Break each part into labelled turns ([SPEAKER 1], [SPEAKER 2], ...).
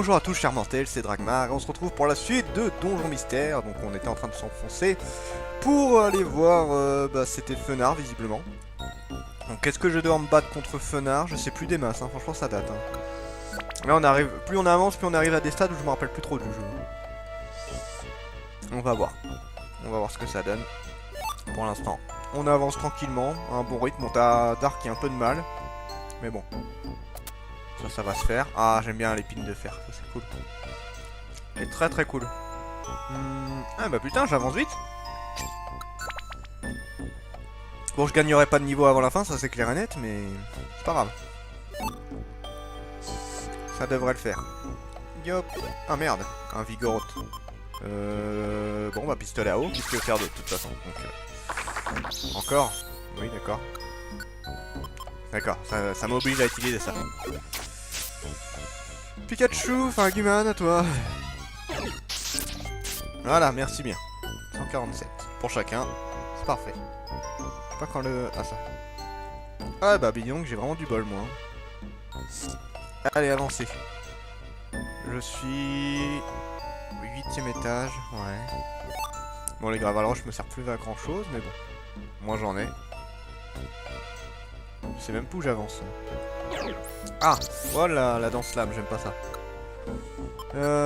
[SPEAKER 1] Bonjour à tous chers mortels, c'est Dragmar et on se retrouve pour la suite de Donjon Mystère. Donc on était en train de s'enfoncer pour aller voir, c'était Fenard visiblement. Donc est-ce que je dois me battre contre Fenard? Je sais plus des masses, hein. Franchement ça date. Là on arrive, plus on avance, plus on arrive à des stades où je me rappelle plus trop du jeu. On va voir ce que ça donne. Pour l'instant, on avance tranquillement, à un bon rythme. On a Dark qui a un peu de mal, mais bon. Ça va se faire. Ah, j'aime bien l'épine de fer, ça c'est cool. Elle est très très cool. Ah bah putain, j'avance vite. Bon, je gagnerai pas de niveau avant la fin, ça c'est clair et net, mais c'est pas grave. Ça devrait le faire. Yop. Ah merde, un vigorote. Bon bah pistolet à eau, qu'est-ce qu'il veut faire de toute façon. Donc, encore. Oui, d'accord. D'accord, ça m'oblige à utiliser ça. Pikachu, enfin Guman, à toi. Voilà, merci bien. 147 pour chacun, c'est parfait. Je sais pas quand le... Ah ça. Ah bah bidon, j'ai vraiment du bol moi. Allez, avancez. Je suis... 8ème étage, ouais. Bon les graves, je me sers plus à grand chose, mais bon. Moi j'en ai. Je sais même plus où j'avance. Ah, voilà la danse lame, j'aime pas ça.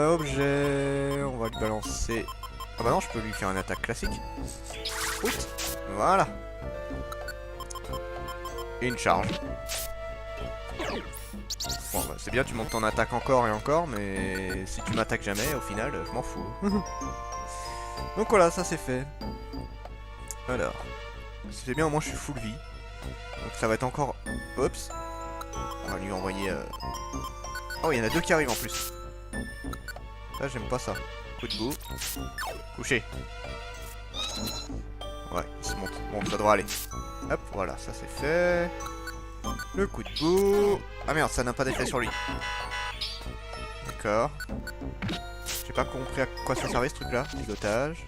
[SPEAKER 1] Objet, on va lui balancer. Ah bah non, je peux lui faire une attaque classique. Ouit, voilà. Et une charge. Bon bah c'est bien, tu montes ton attaque encore et encore, mais si tu m'attaques jamais, au final, je m'en fous. Donc voilà, ça c'est fait. Alors, c'est bien, au moins je suis full vie. Donc ça va être encore... Oups. On va lui envoyer... Oh, il y en a deux qui arrivent en plus. Ça, j'aime pas ça. Coup de bout. Couché. Ouais, il se monte. Bon, ça devrait aller. Hop, voilà, ça c'est fait. Le coup de bout. Ah merde, ça n'a pas d'effet sur lui. D'accord. J'ai pas compris à quoi ça servait ce truc-là. Ligotage.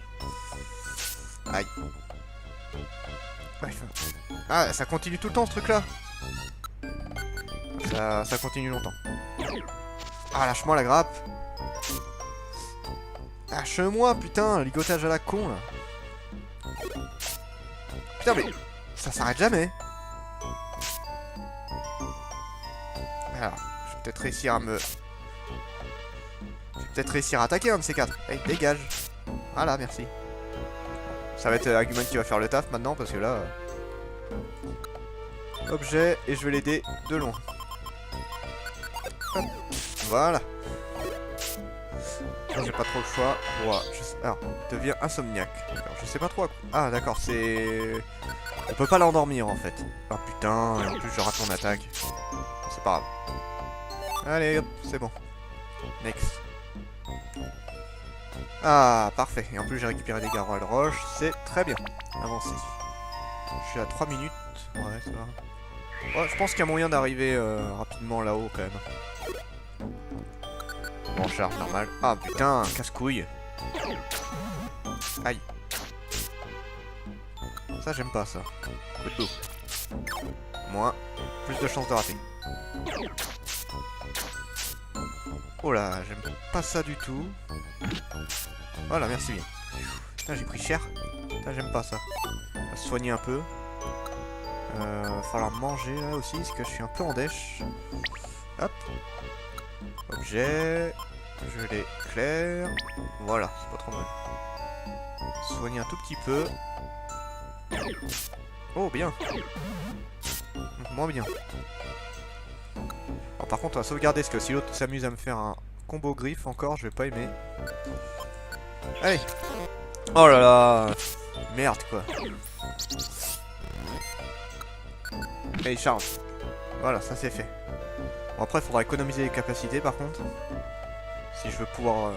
[SPEAKER 1] Aïe. Ah, ça continue tout le temps ce truc-là. Ça continue longtemps. Ah, lâche-moi la grappe. Lâche-moi, putain, ligotage à la con, là. Putain, mais ça s'arrête jamais. Alors, je vais peut-être réussir à me... Je vais peut-être réussir à attaquer un de ces quatre. Hey, dégage. Voilà, merci. Ça va être Argument qui va faire le taf maintenant, parce que là... Objet, et je vais l'aider de loin. Hop. Voilà. J'ai pas trop le choix. Voilà. Alors, devient insomniaque. Je sais pas trop à quoi... Ah d'accord, c'est... On peut pas l'endormir en fait. Oh putain, et en plus je rate mon attaque. C'est pas grave. Allez hop, c'est bon. Next. Ah, parfait. Et en plus j'ai récupéré des garrois de roche. C'est très bien. Avancez. Je suis à 3 minutes. Ouais, ça va. Ouais, je pense qu'il y a moyen d'arriver rapidement là-haut quand même. Bon, charge normal. Ah putain, casse-couille. Aïe. Ça, j'aime pas ça. Coup de dos. Moins. Plus de chances de rater. Oh là, j'aime pas ça du tout. Voilà, merci bien. Putain, j'ai pris cher. Putain, j'aime pas ça. On va se soigner un peu. Va falloir manger là aussi, parce que je suis un peu en dèche. Hop. Objet. Je l'éclaire. Voilà, c'est pas trop mal. Soigner un tout petit peu. Oh, bien. Moins bien. Alors, par contre, on va sauvegarder, parce que si l'autre s'amuse à me faire un combo griffe encore, je vais pas aimer. Allez. Oh là là. Merde, quoi. Allez, charge. Voilà, ça c'est fait. Bon, après, il faudra économiser les capacités, par contre. Si je veux pouvoir...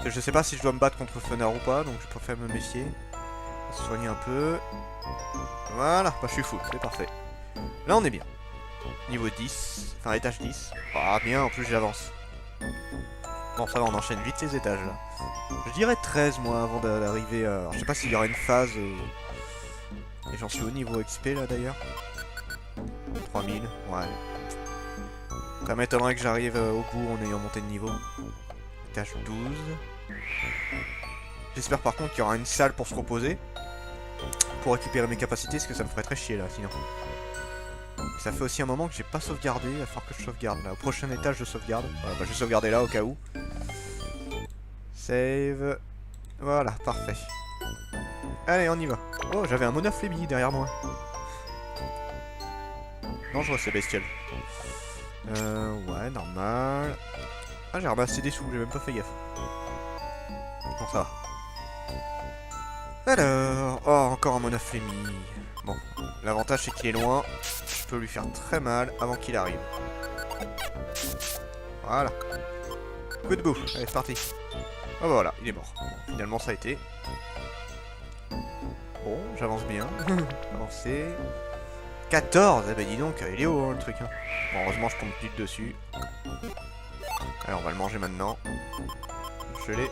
[SPEAKER 1] Je sais pas si je dois me battre contre Fenard ou pas, donc je préfère me méfier. Se soigner un peu. Voilà, bah je suis full, c'est parfait. Là on est bien. Niveau 10, enfin étage 10. Ah bien, en plus j'avance. Bon ça va, on enchaîne vite ces étages là. Je dirais 13 moi avant d'arriver à... Alors, je sais pas s'il y aura une phase... Et j'en suis au niveau XP là d'ailleurs. 3000, ouais. Ça m'étonnerait que j'arrive au bout en ayant monté de niveau. Étage 12. J'espère par contre qu'il y aura une salle pour se reposer. Pour récupérer mes capacités, parce que ça me ferait très chier là sinon. Et ça fait aussi un moment que j'ai pas sauvegardé, il va falloir que je sauvegarde là. Au prochain étage je sauvegarde. Voilà, bah, je vais sauvegarder là au cas où. Save. Voilà, parfait. Allez, on y va. Oh, j'avais un monoflémie derrière moi. Dangereux ces bestioles. Ouais, normal. Ah, j'ai ramassé des sous, j'ai même pas fait gaffe. Bon, ça va. Alors, oh, encore un monoflémie. Bon, l'avantage c'est qu'il est loin. Je peux lui faire très mal avant qu'il arrive. Voilà. Coup de bout. Allez, c'est parti. Oh, bah voilà, il est mort. Bon, finalement, ça a été. Bon, j'avance bien. Avancer. 14. Eh ben dis donc, il est haut hein, le truc. Hein. Bon, heureusement, je tombe pile dessus. Allez, on va le manger maintenant. Je l'ai.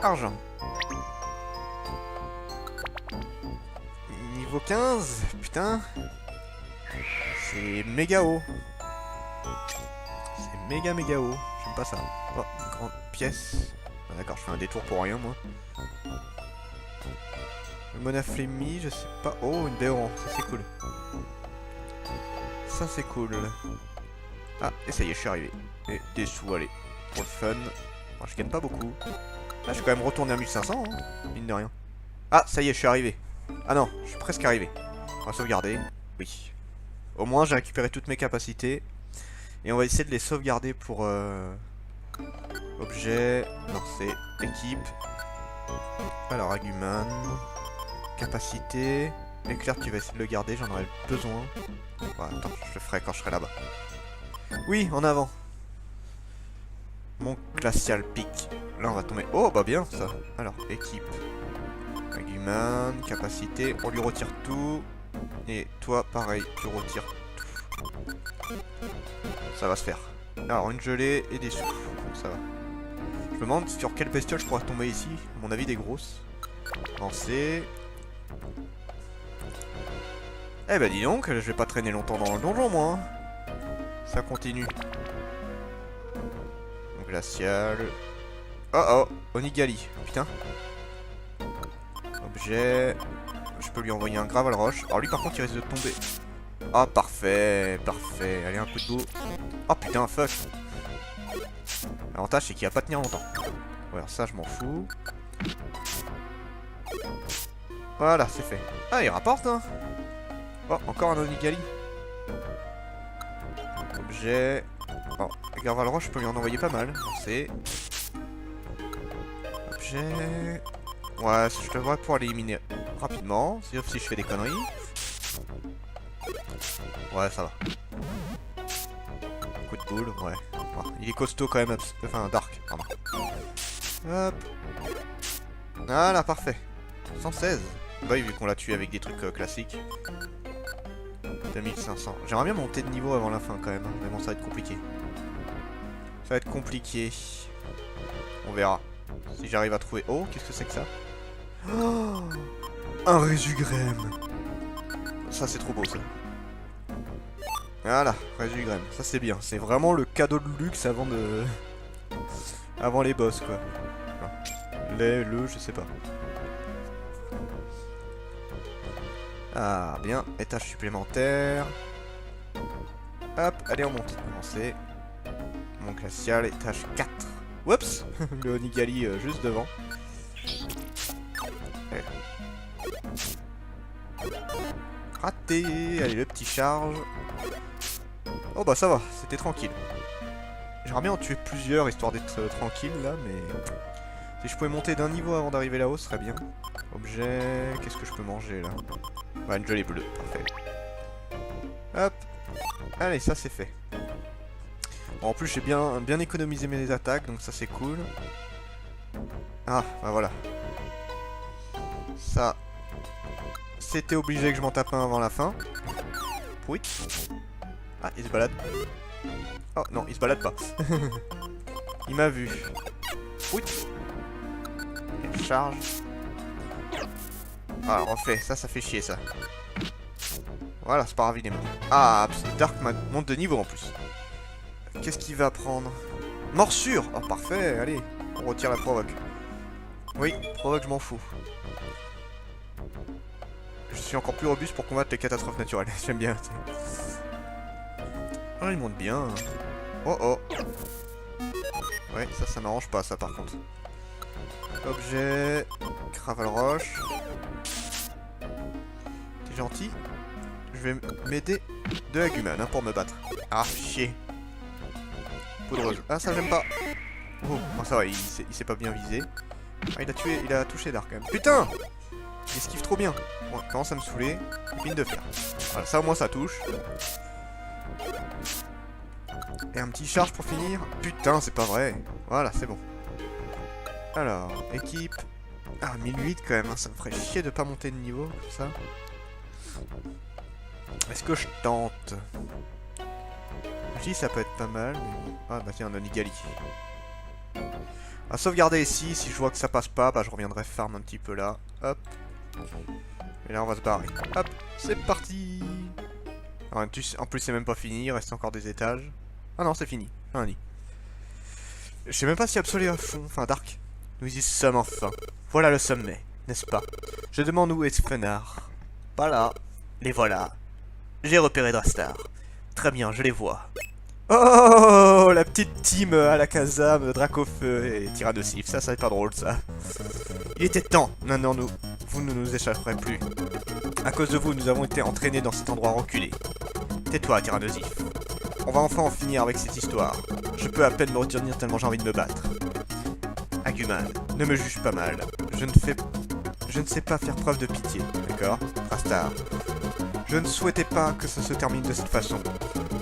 [SPEAKER 1] Argent. Niveau 15. Putain. C'est méga haut. C'est méga haut. J'aime pas ça. Oh, une grande pièce. Ah, d'accord, je fais un détour pour rien, moi. Le monoflémie, je sais pas. Oh, une béron. Ça, c'est cool. Ça, c'est cool. Ah, et ça y est, je suis arrivé. Et des sous, allez. Pour le fun. Enfin, je gagne pas beaucoup. Ah, je suis quand même retourné à 1500, hein, mine de rien. Ah, ça y est, je suis arrivé. Ah non, je suis presque arrivé. On va sauvegarder. Oui. Au moins, j'ai récupéré toutes mes capacités. Et on va essayer de les sauvegarder pour... Objet... Non, c'est équipe. Alors, Aguman. Capacité. Éclair, tu vas essayer de le garder, j'en aurais besoin. Ouais, attends, je le ferai quand je serai là-bas. Oui, en avant. Mon glacial pic. Là, on va tomber. Oh, bah bien, ça. Alors, équipe. Aguman, capacité. On lui retire tout. Et toi, pareil, tu retires tout. Ça va se faire. Alors, une gelée et des sous. Ça va. Je me demande sur quelle bestiole je pourrais tomber ici. À mon avis, des grosses. Avancer. Eh bah dis donc, je vais pas traîner longtemps dans le donjon, moi. Ça continue. Glacial. Oh oh, Onigali. Putain. Objet. Je peux lui envoyer un gravel roche. Alors lui par contre il risque de tomber. Ah parfait, parfait. Allez un coup de bout. Oh putain, fuck. L'avantage c'est qu'il va pas tenir longtemps. Ouais, alors ça je m'en fous. Voilà, c'est fait. Ah il rapporte hein. Oh, encore un Onigali. Objet. Oh, Garval Roche, je peux lui en envoyer pas mal. C'est. Objet. Ouais, je devrais pouvoir l'éliminer rapidement. Sauf si je fais des conneries. Ouais, ça va. Coup de boule, ouais. Oh, il est costaud quand même. Enfin, dark, pardon. Hop. Voilà, parfait. 116. Bah, vu qu'on l'a tué avec des trucs classiques. 2500. J'aimerais bien monter de niveau avant la fin quand même. Mais bon, ça va être compliqué. Ça va être compliqué. On verra. Si j'arrive à trouver... Oh, qu'est-ce que c'est que ça? Oh, un résugrème. Ça, c'est trop beau, ça. Voilà, résugrème. Ça, c'est bien. C'est vraiment le cadeau de luxe avant de... avant les boss, quoi. Je sais pas. Ah, bien. Étage supplémentaire. Hop, allez, on monte. Avancez. Mon glacial, étage 4. Oups. Le Onigali juste devant. Allez. Raté. Allez, le petit charge. Oh bah ça va, c'était tranquille. J'aimerais bien en tuer plusieurs, histoire d'être tranquille, là, mais... Si je pouvais monter d'un niveau avant d'arriver là-haut, ce serait bien. Objet... Qu'est-ce que je peux manger, là? Ouais, une gelée bleue, parfait. Hop. Allez, ça c'est fait. Bon, en plus, j'ai bien économisé mes attaques, donc ça c'est cool. Ah, bah voilà. Ça... C'était obligé que je m'en tape un avant la fin. Oui. Ah, il se balade. Oh, non, il se balade pas. Il m'a vu. Oui. Il charge. Ah, refait. Ça fait chier, ça. Voilà, c'est pas grave, il est mort. Ah, Dark monte de niveau en plus. Qu'est-ce qu'il va prendre? Morsure! Oh, parfait, allez, on retire la provoque. Oui, provoque, je m'en fous. Je suis encore plus robuste pour combattre les catastrophes naturelles, j'aime bien. Oh, il monte bien. Oh oh. Ouais, ça m'arrange pas, ça, par contre. Objet... Craval Roche. T'es gentil? Je vais m'aider de Aguman hein, pour me battre. Ah, chier. Poudreuse. Ah, ça, j'aime pas. Oh, ça va, il s'est pas bien visé. Ah, il a touché Dark, quand même. Putain! Il esquive trop bien. Bon, il commence à me saouler. Mine de fer. Voilà, ça, au moins, ça touche. Et un petit charge pour finir. Putain, c'est pas vrai. Voilà, c'est bon. Alors, équipe. Ah, 1008 quand même, hein. Ça me ferait chier de pas monter de niveau, comme ça. Est-ce que je tente? Je dis ça peut être pas mal, mais... Ah bah tiens, un Onigali. On va sauvegarder ici, si je vois que ça passe pas, bah je reviendrai farm un petit peu là. Hop. Et là on va se barrer. Hop, c'est parti. En plus c'est même pas fini, il reste encore des étages. Ah non, c'est fini, j'ai rien dit. Je sais même pas si Absolé à fond, enfin Dark. Nous y sommes enfin. Voilà le sommet, n'est-ce pas? Je demande où est Fenard. Pas là. Les voilà. J'ai repéré Drastar. Très bien, je les vois. Oh, la petite team à la Kazam, Dracofeu et Tyrannosif. Ça c'est pas drôle, ça. Il était temps. Maintenant, vous ne nous échapperez plus. À cause de vous, nous avons été entraînés dans cet endroit reculé. Tais-toi, Tyrannosif. On va enfin en finir avec cette histoire. Je peux à peine me retenir tellement j'ai envie de me battre. Aguman, ne me juge pas mal. Je ne sais pas faire preuve de pitié, d'accord? Drastar. Je ne souhaitais pas que ça se termine de cette façon.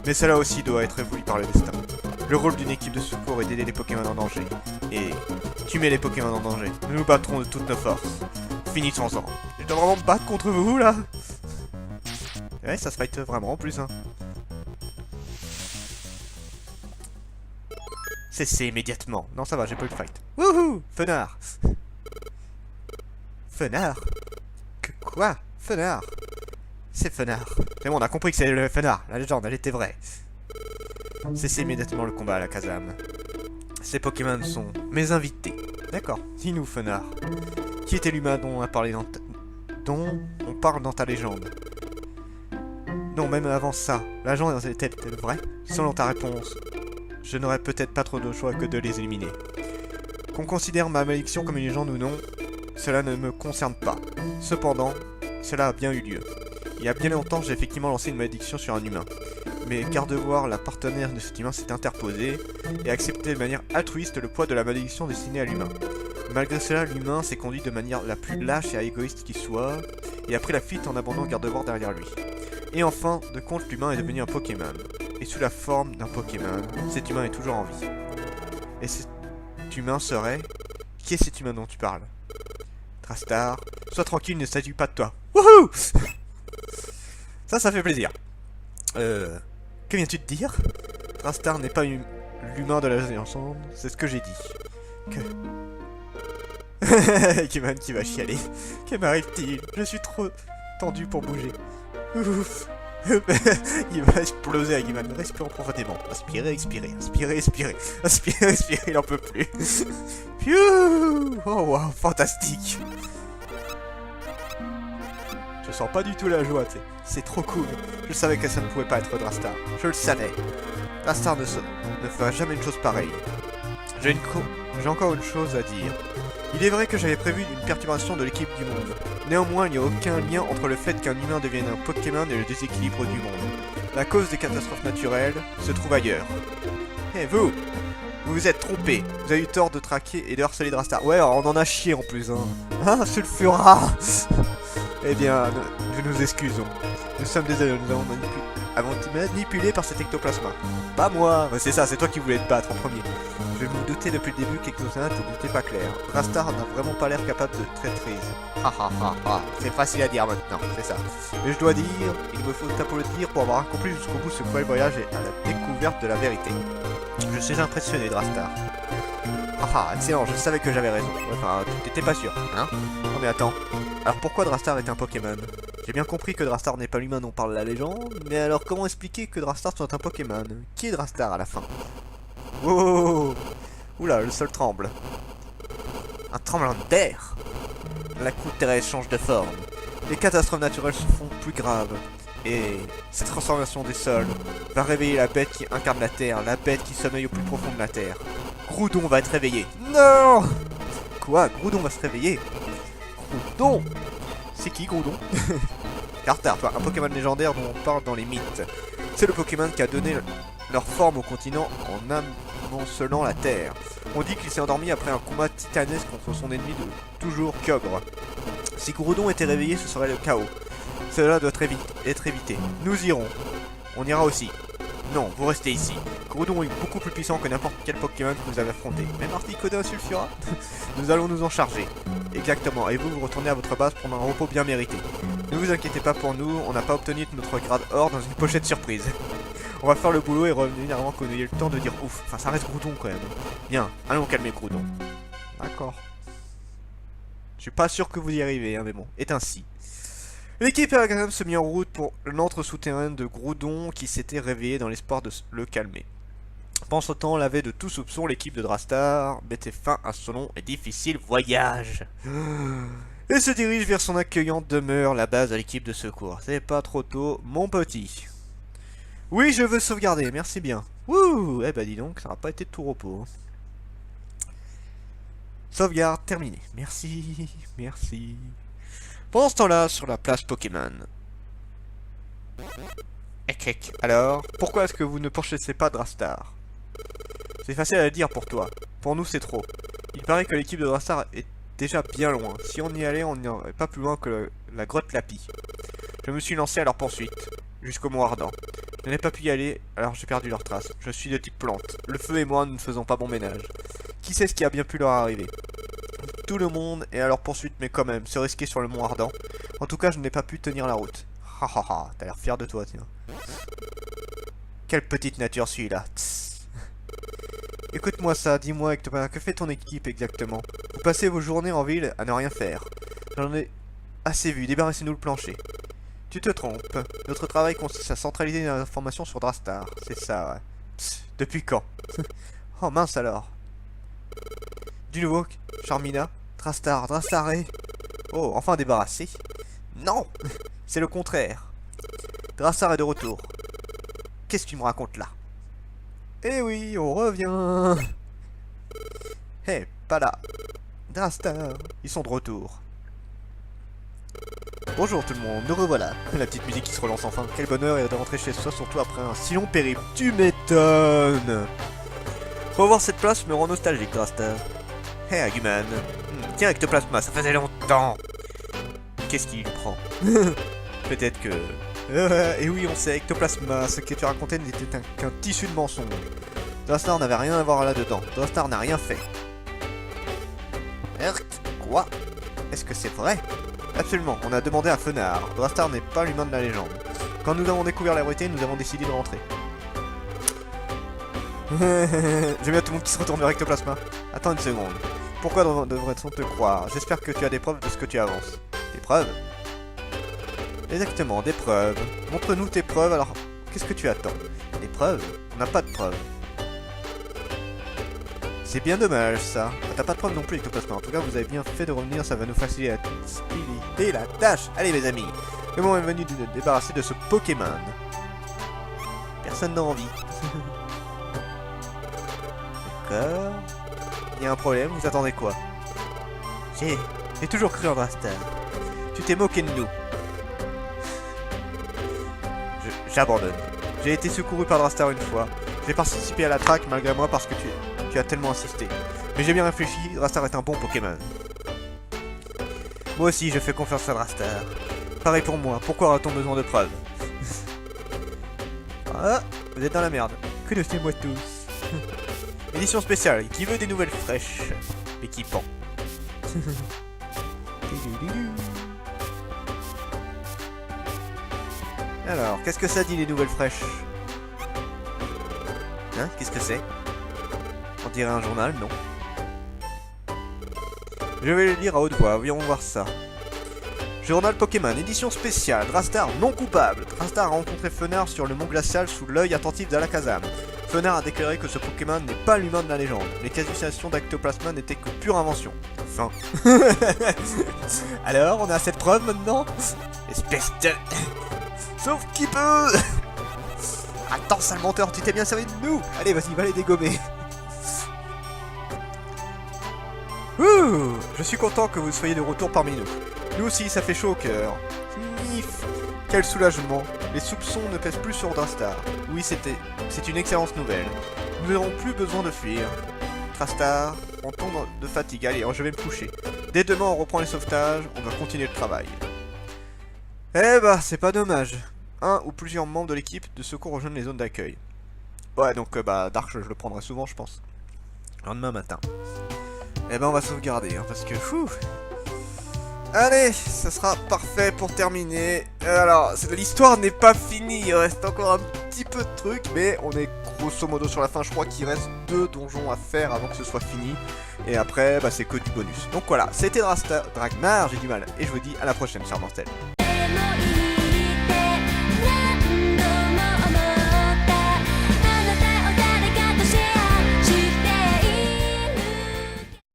[SPEAKER 1] Mais cela aussi doit être voulu par le destin. Le rôle d'une équipe de secours est d'aider les Pokémon en danger. Et tu mets les Pokémon en danger. Nous nous battrons de toutes nos forces. Finissons-en. Je dois vraiment me battre contre vous, là? Ouais, ça se fight vraiment en plus, hein. Cessez immédiatement. Non, ça va, j'ai pas eu de fight. Wouhou! Fenard! Fenard? Quoi? Fenard? C'est Fenard. C'est bon, on a compris que c'est le Fenard. La légende, elle était vraie. Cessez immédiatement le combat à la Kazam. Ces Pokémon sont mes invités. D'accord. Dis-nous, Fenard. Qui était l'humain dont on parle dans ta légende? Non, même avant ça. La légende était-elle vraie? Selon ta réponse, je n'aurais peut-être pas trop de choix que de les éliminer. Qu'on considère ma malédiction comme une légende ou non, cela ne me concerne pas. Cependant, cela a bien eu lieu. Il y a bien longtemps, j'ai effectivement lancé une malédiction sur un humain. Mais Gardevoir, la partenaire de cet humain, s'est interposée et a accepté de manière altruiste le poids de la malédiction destinée à l'humain. Malgré cela, l'humain s'est conduit de manière la plus lâche et égoïste qui soit, et a pris la fuite en abandonnant Gardevoir derrière lui. Et enfin, de compte, l'humain est devenu un Pokémon. Et sous la forme d'un Pokémon, cet humain est toujours en vie. Et cet humain serait... Qui est cet humain dont tu parles? Drastar, sois tranquille, il ne s'agit pas de toi. Wouhou! Ça fait plaisir. Que viens-tu de dire? Drastar n'est pas l'humain de la ensemble, c'est ce que j'ai dit. Que... Kiman qui va chialer. Que m'arrive-t-il? Je suis trop tendu pour bouger. Ouf. Il va exploser à Guiman. Respirons profondément. Inspirez, expirez. Inspirez, expirez. Inspirez, expirez. Il en peut plus. Phew. Oh wow, fantastique. Je sens pas du tout la joie, tu sais. C'est trop cool. Je savais que ça ne pouvait pas être Drastar. Je le savais. Drastar ne fera jamais une chose pareille. J'ai encore une chose à dire. Il est vrai que j'avais prévu une perturbation de l'équipe du monde. Néanmoins, il n'y a aucun lien entre le fait qu'un humain devienne un Pokémon et le déséquilibre du monde. La cause des catastrophes naturelles se trouve ailleurs. Eh vous vous êtes trompé. Vous avez eu tort de traquer et de harceler Drastar. Ouais, on en a chié en plus, hein. Hein, Sulfura. Eh bien, nous nous excusons. Nous sommes désolés, nous avons été manipulés par cet ectoplasma. Pas moi. C'est ça, c'est toi qui voulais te battre en premier. Je me doutais depuis le début que quelque chose n'était pas clair. Drastar n'a vraiment pas l'air capable de traîtrise. Ah ah ah ah, c'est facile à dire maintenant, c'est ça. Mais je dois dire, il me faut t'applaudir pour avoir accompli jusqu'au bout ce cruel voyage et à la découverte de la vérité. Je suis impressionné, Drastar. Ah ah, excellent, je savais que j'avais raison. Enfin, t'étais pas sûr, hein? Non mais attends, alors pourquoi Drastar est un Pokémon? J'ai bien compris que Drastar n'est pas l'humain dont parle la légende, mais alors comment expliquer que Drastar soit un Pokémon? Qui est Drastar à la fin? Oh! Oula, le sol tremble. Un tremblement d'air! La croûte terrestre change de forme. Les catastrophes naturelles se font plus graves. Et cette transformation des sols va réveiller la bête qui incarne la Terre, la bête qui sommeille au plus profond de la Terre. Groudon va être réveillé. Non! Quoi? Groudon va se réveiller? Groudon? C'est qui Groudon? Cartar, toi, un Pokémon légendaire dont on parle dans les mythes. C'est le Pokémon qui a donné leur forme au continent en amoncelant la Terre. On dit qu'il s'est endormi après un combat titanesque contre son ennemi de toujours, Kyogre. Si Groudon était réveillé, ce serait le chaos. Cela doit être évité. Nous irons. On ira aussi. Non, vous restez ici. Groudon est beaucoup plus puissant que n'importe quel Pokémon que vous avez affronté. Même Articuno Sulfura. Nous allons nous en charger. Exactement. Et vous retournez à votre base pour un repos bien mérité. Ne vous inquiétez pas pour nous, on n'a pas obtenu notre grade or dans une pochette surprise. On va faire le boulot et revenir avant qu'on ait eu le temps de dire ouf. Enfin, ça reste Groudon quand même. Bien, allons calmer Groudon. D'accord. Je suis pas sûr que vous y arrivez, hein, mais bon, est ainsi. L'équipe Agram se mit en route pour l'antre souterrain de Groudon qui s'était réveillé dans l'espoir de le calmer. Pendant ce temps, lavé de tout soupçon, l'équipe de Drastar mettait fin à son long et difficile voyage. Et se dirige vers son accueillante demeure, la base de l'équipe de secours. C'est pas trop tôt, mon petit. Oui, je veux sauvegarder, merci bien. Wouh! Eh bah dis donc, ça n'a pas été de tout repos. Sauvegarde terminée. Merci, merci. Pendant ce temps-là, sur la place Pokémon. Ekek. Alors, pourquoi est-ce que vous ne pourchassez pas Drastar? C'est facile à dire pour toi. Pour nous, c'est trop. Il paraît que l'équipe de Drastar est déjà bien loin. Si on y allait, on n'irait pas plus loin que la grotte Lapi. Je me suis lancé à leur poursuite, jusqu'au Mont Ardent. Je n'ai pas pu y aller, alors j'ai perdu leurs traces. Je suis de type plante. Le feu et moi, nous ne faisons pas bon ménage. Qui sait ce qui a bien pu leur arriver? Tout le monde est à leur poursuite, mais quand même, se risquer sur le Mont Ardent. En tout cas, je n'ai pas pu tenir la route. Ha ha ha, t'as l'air fier de toi, tiens. Quelle petite nature celui-là. Écoute-moi ça, dis-moi, que fait ton équipe exactement? Vous passez vos journées en ville à ne rien faire. J'en ai assez vu, débarrassez-nous le plancher. Tu te trompes. Notre travail consiste à centraliser les informations sur Drastar. C'est ça, ouais. Psst, depuis quand? Oh mince alors. Du nouveau, Charmina? Drastaré. Oh, enfin débarrassé. Non! C'est le contraire. Drastar est de retour. Qu'est-ce que tu me racontes là? Eh oui, on revient. Hé, pas là. Drastar, ils sont de retour. Bonjour tout le monde, nous revoilà. La petite musique qui se relance enfin. Quel bonheur de rentrer chez soi, surtout après un si long périple. Tu m'étonnes. Revoir cette place me rend nostalgique, Drastar. Hé, Aguman. Tiens, Ectoplasma, ça faisait longtemps. Qu'est-ce qui lui prend? Peut-être que... et oui, on sait, Ectoplasma, ce que tu racontais n'était qu'un tissu de mensonge. Drastar n'avait rien à voir là-dedans. Drastar n'a rien fait. Quoi? Est-ce que c'est vrai? Absolument, on a demandé à Fenard. Drastar n'est pas l'humain de la légende. Quand nous avons découvert la vérité, nous avons décidé de rentrer. J'aime bien tout le monde qui se retourne vers Ectoplasma. Attends une seconde. Pourquoi devrait-on te croire? J'espère que tu as des preuves de ce que tu avances. Des preuves? Exactement, des preuves. Montre-nous tes preuves, alors qu'est-ce que tu attends? Des preuves? On n'a pas de preuves. C'est bien dommage ça. T'as pas de preuves non plus, Ectoplasma. En tout cas, vous avez bien fait de revenir, ça va nous faciliter la tâche. Allez mes amis, le moment est venu de nous débarrasser de ce Pokémon. Personne n'a envie. D'accord. Il y a un problème, vous attendez quoi? J'ai toujours cru en Drastar. Tu t'es moqué de nous. J'abandonne. J'ai été secouru par Drastar une fois. J'ai participé à la traque malgré moi parce que tu as tellement insisté. Mais j'ai bien réfléchi, Drastar est un bon Pokémon. Moi aussi, je fais confiance à Drastar. Pareil pour moi, pourquoi aura-t-on besoin de preuves? Ah, vous êtes dans la merde. Connaissez-moi tous. Édition spéciale, qui veut des nouvelles fraîches, mais qui pend. Alors, qu'est-ce que ça dit les nouvelles fraîches? Hein? Qu'est-ce que c'est? On dirait un journal, non? Je vais le lire à haute voix, voyons voir ça. Journal Pokémon, édition spéciale, Drastar non coupable. Drastar a rencontré Fenard sur le mont glacial sous l'œil attentif d'Alakazam. Fenard a déclaré que ce Pokémon n'est pas l'humain de la légende. Les qualifications d'Ectoplasma n'étaient que pure invention. Fin. Alors, on a cette preuve maintenant? Espèce de... Sauf qui peut. Attends, sale menteur, tu t'es bien servi de nous. Allez, vas-y, va les dégommer. Ouh, je suis content que vous soyez de retour parmi nous. Nous aussi, ça fait chaud au cœur. Nif. Quel soulagement. Les soupçons ne pèsent plus sur Drastar. Oui, c'est une excellente nouvelle. Nous n'aurons plus besoin de fuir. Drastar, on tombe de fatigue. Allez, je vais me coucher. Dès demain, on reprend les sauvetages. On va continuer le travail. Eh bah, c'est pas dommage. Un ou plusieurs membres de l'équipe de secours rejoignent les zones d'accueil. Ouais, donc bah, Dark, je le prendrai souvent, je pense. Lendemain matin. Eh ben, on va sauvegarder, hein, parce que... Fou. Allez, ça sera parfait pour terminer. Alors, l'histoire n'est pas finie, il reste encore un petit peu de trucs, mais on est grosso modo sur la fin. Je crois qu'il reste 2 donjons à faire avant que ce soit fini. Et après, bah, c'est que du bonus. Donc voilà, c'était Dragmar, j'ai du mal. Et je vous dis à la prochaine, chers mortels.